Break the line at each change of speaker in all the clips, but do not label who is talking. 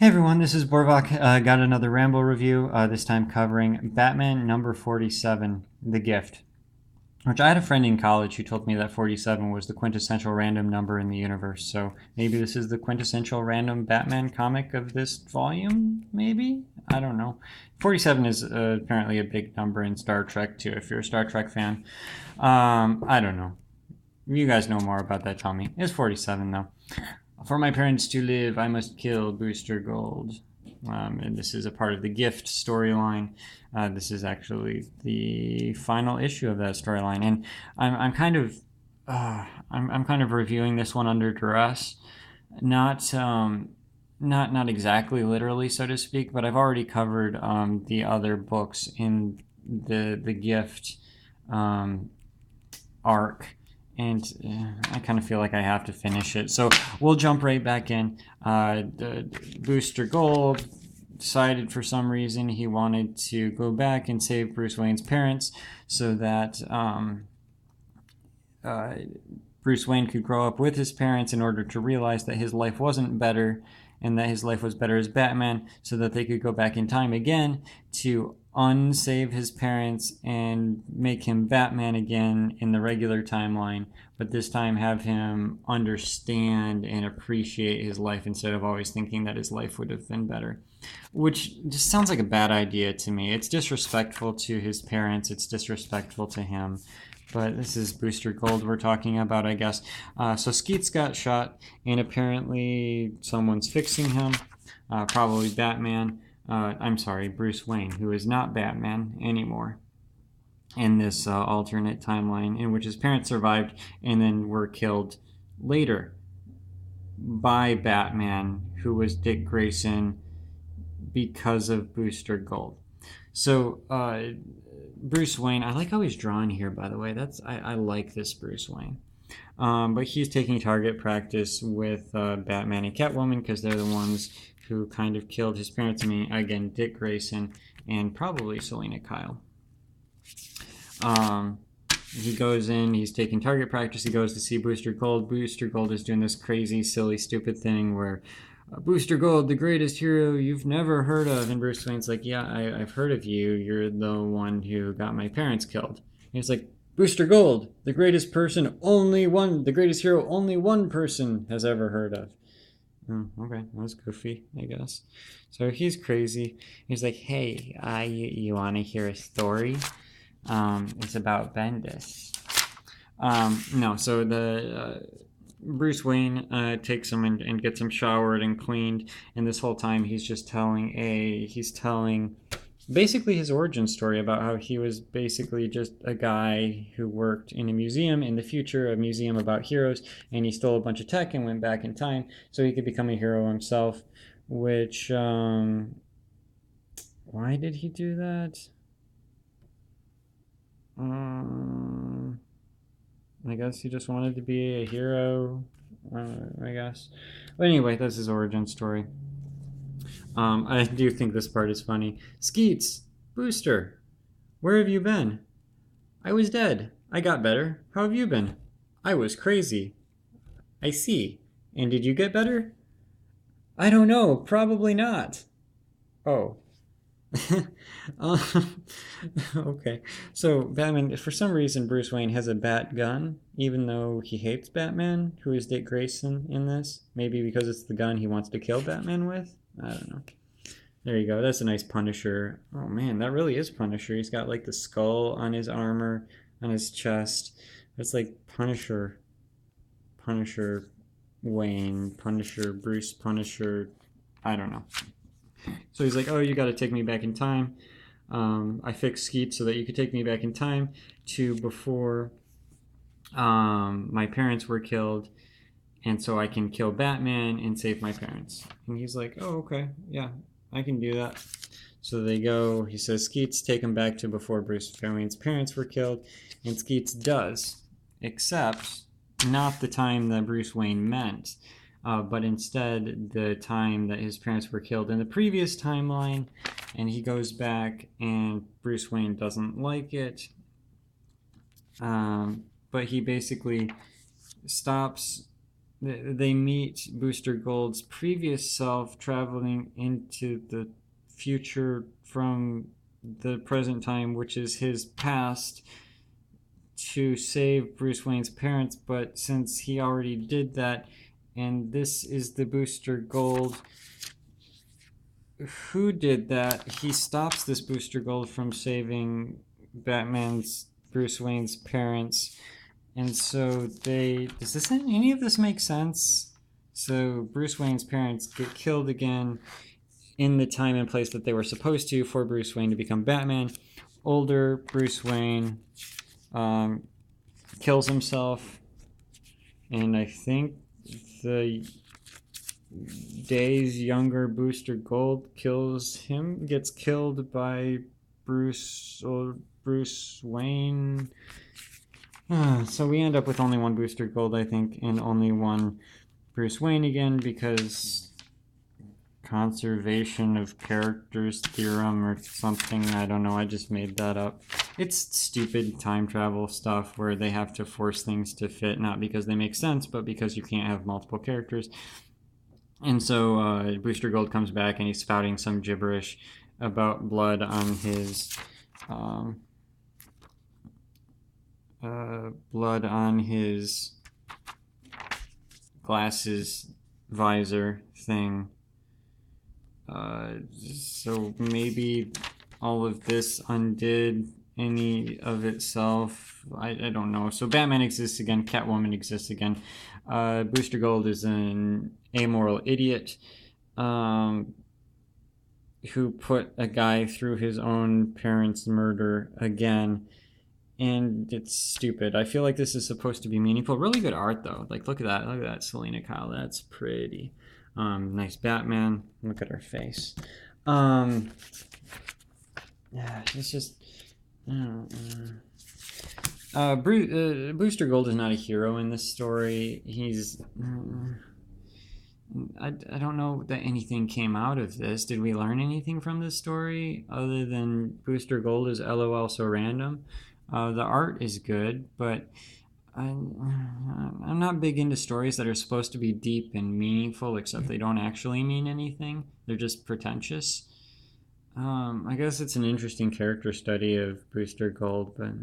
Hey everyone, this is Borvak. Got another Ramble review, this time covering Batman number 47, The Gift. Which I had a friend in college who told me that 47 was the quintessential random number in the universe, so maybe this is the quintessential random Batman comic of this volume? Maybe? I don't know. 47 is apparently a big number in Star Trek too, if you're a Star Trek fan. I don't know. You guys know more about that, tell me. It's 47 though. For my parents to live, I must kill Booster Gold. And this is a part of the Gift storyline. This is actually the final issue of that storyline, and I'm kind of I'm kind of reviewing this one under duress, not not exactly literally, so to speak, but I've already covered the other books in the Gift arc, and I kind of feel like I have to finish it. So we'll jump right back in. The Booster Gold decided for some reason he wanted to go back and save Bruce Wayne's parents so that Bruce Wayne could grow up with his parents in order to realize that his life wasn't better and that his life was better as Batman, so that they could go back in time again to unsave his parents and make him Batman again in the regular timeline, but this time have him understand and appreciate his life instead of always thinking that his life would have been better. Which just sounds like a bad idea to me. It's disrespectful to his parents, it's disrespectful to him. But this is Booster Gold we're talking about, I guess. So Skeets got shot, and apparently someone's fixing him. Probably Batman. I'm sorry, Bruce Wayne, who is not Batman anymore in this alternate timeline in which his parents survived and then were killed later by Batman, who was Dick Grayson, because of Booster Gold. So Bruce Wayne, I like how he's drawn here, by the way. I like this Bruce Wayne. But he's taking target practice with Batman and Catwoman because they're the ones who kind of killed his parents. I mean, again, Dick Grayson and probably Selina Kyle. He goes in, he's taking target practice, he goes to see Booster Gold. Booster Gold is doing this crazy, silly, stupid thing where Booster Gold, the greatest hero you've never heard of. And Bruce Wayne's like, yeah, I've heard of you. You're the one who got my parents killed. And he's like, Booster Gold, the greatest person, the greatest hero only one person has ever heard of. Oh, okay, that was goofy, I guess. So he's crazy. He's like, hey, you want to hear a story? It's about Bendis. No, so the Bruce Wayne takes him and gets him showered and cleaned, and this whole time he's just telling basically his origin story about how he was basically just a guy who worked in a museum in the future, a museum about heroes, and he stole a bunch of tech and went back in time so he could become a hero himself. Which why did he do that? I guess he just wanted to be a hero, I guess. But anyway, that's his origin story. I do think this part is funny. Skeets, Booster, where have you been? I was dead. I got better. How have you been? I was crazy. I see. And did you get better? I don't know. Probably not. Oh. Okay. So Batman, for some reason, Bruce Wayne has a bat gun, even though he hates Batman, who is Dick Grayson in this. Maybe because it's the gun he wants to kill Batman with. I don't know. There you go. That's a nice Punisher. Oh man, that really is Punisher. He's got like the skull on his armor, on his chest. It's like Punisher, Punisher Wayne, Punisher Bruce, Punisher. I don't know. So he's like, oh, you got to take me back in time. I fixed Skeet so that you could take me back in time to before my parents were killed, and so I can kill Batman and save my parents. And he's like, oh, okay, yeah, I can do that. So they go, he says, Skeets, take him back to before Bruce Wayne's parents were killed, and Skeets does, except not the time that Bruce Wayne meant. But instead the time that his parents were killed in the previous timeline, and he goes back and Bruce Wayne doesn't like it, but he basically stops they meet Booster Gold's previous self traveling into the future from the present time, which is his past, to save Bruce Wayne's parents. But since he already did that, and this is the Booster Gold who did that, he stops this Booster Gold from saving Batman's Bruce Wayne's parents. And so does any of this make sense? So Bruce Wayne's parents get killed again in the time and place that they were supposed to for Bruce Wayne to become Batman. Older Bruce Wayne kills himself, and I think the Day's younger Booster Gold gets killed by Bruce Wayne. So we end up with only one Booster Gold, I think, and only one Bruce Wayne again, because conservation of characters theorem or something. I don't know, I just made that up. It's stupid time travel stuff where they have to force things to fit, not because they make sense, but because you can't have multiple characters. And so Booster Gold comes back and he's spouting some gibberish about blood on his glasses visor thing. So maybe all of this undid any of itself. I don't know. So Batman exists again. Catwoman exists again. Booster Gold is an amoral idiot who put a guy through his own parents' murder again. And it's stupid. I feel like this is supposed to be meaningful. Really good art, though. Like, look at that. Look at that, Selena Kyle. That's pretty. Nice Batman. Look at her face. Yeah, it's just... Booster Gold is not a hero in this story. He's... I don't know that anything came out of this. Did we learn anything from this story other than Booster Gold is LOL so random? The art is good, but I'm not big into stories that are supposed to be deep and meaningful, except they don't actually mean anything. They're just pretentious. I guess it's an interesting character study of Booster Gold, but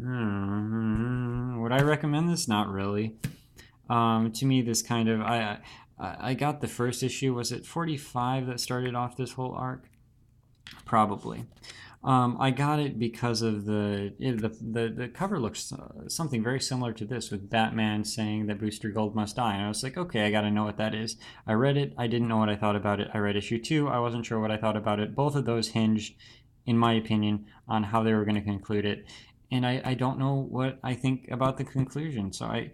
would I recommend this? Not really. To me, this kind of... I got the first issue. Was it 45 that started off this whole arc? Probably. I got it because of the cover looks something very similar to this, with Batman saying that Booster Gold must die. And I was like, okay, I got to know what that is. I read it. I didn't know what I thought about it. I read issue 2. I wasn't sure what I thought about it. Both of those hinged, in my opinion, on how they were going to conclude it. And I don't know what I think about the conclusion. So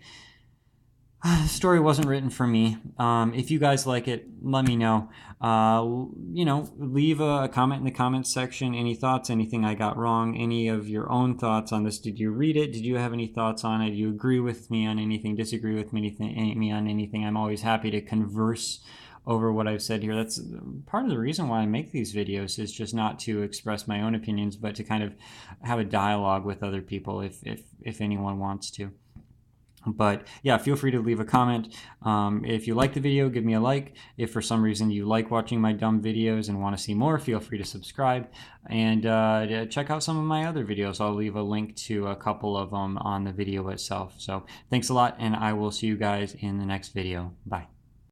the story wasn't written for me. If you guys like it, let me know. Leave a comment in the comments section. Any thoughts, anything I got wrong, any of your own thoughts on this. Did you read it? Did you have any thoughts on it? Do you agree with me on anything, disagree with me on anything? I'm always happy to converse over what I've said here. That's part of the reason why I make these videos, is just not to express my own opinions, but to kind of have a dialogue with other people if anyone wants to. But yeah, feel free to leave a comment. If you like the video, give me a like. If for some reason you like watching my dumb videos and want to see more, feel free to subscribe. And check out some of my other videos. I'll leave a link to a couple of them on the video itself. So thanks a lot, and I will see you guys in the next video. Bye.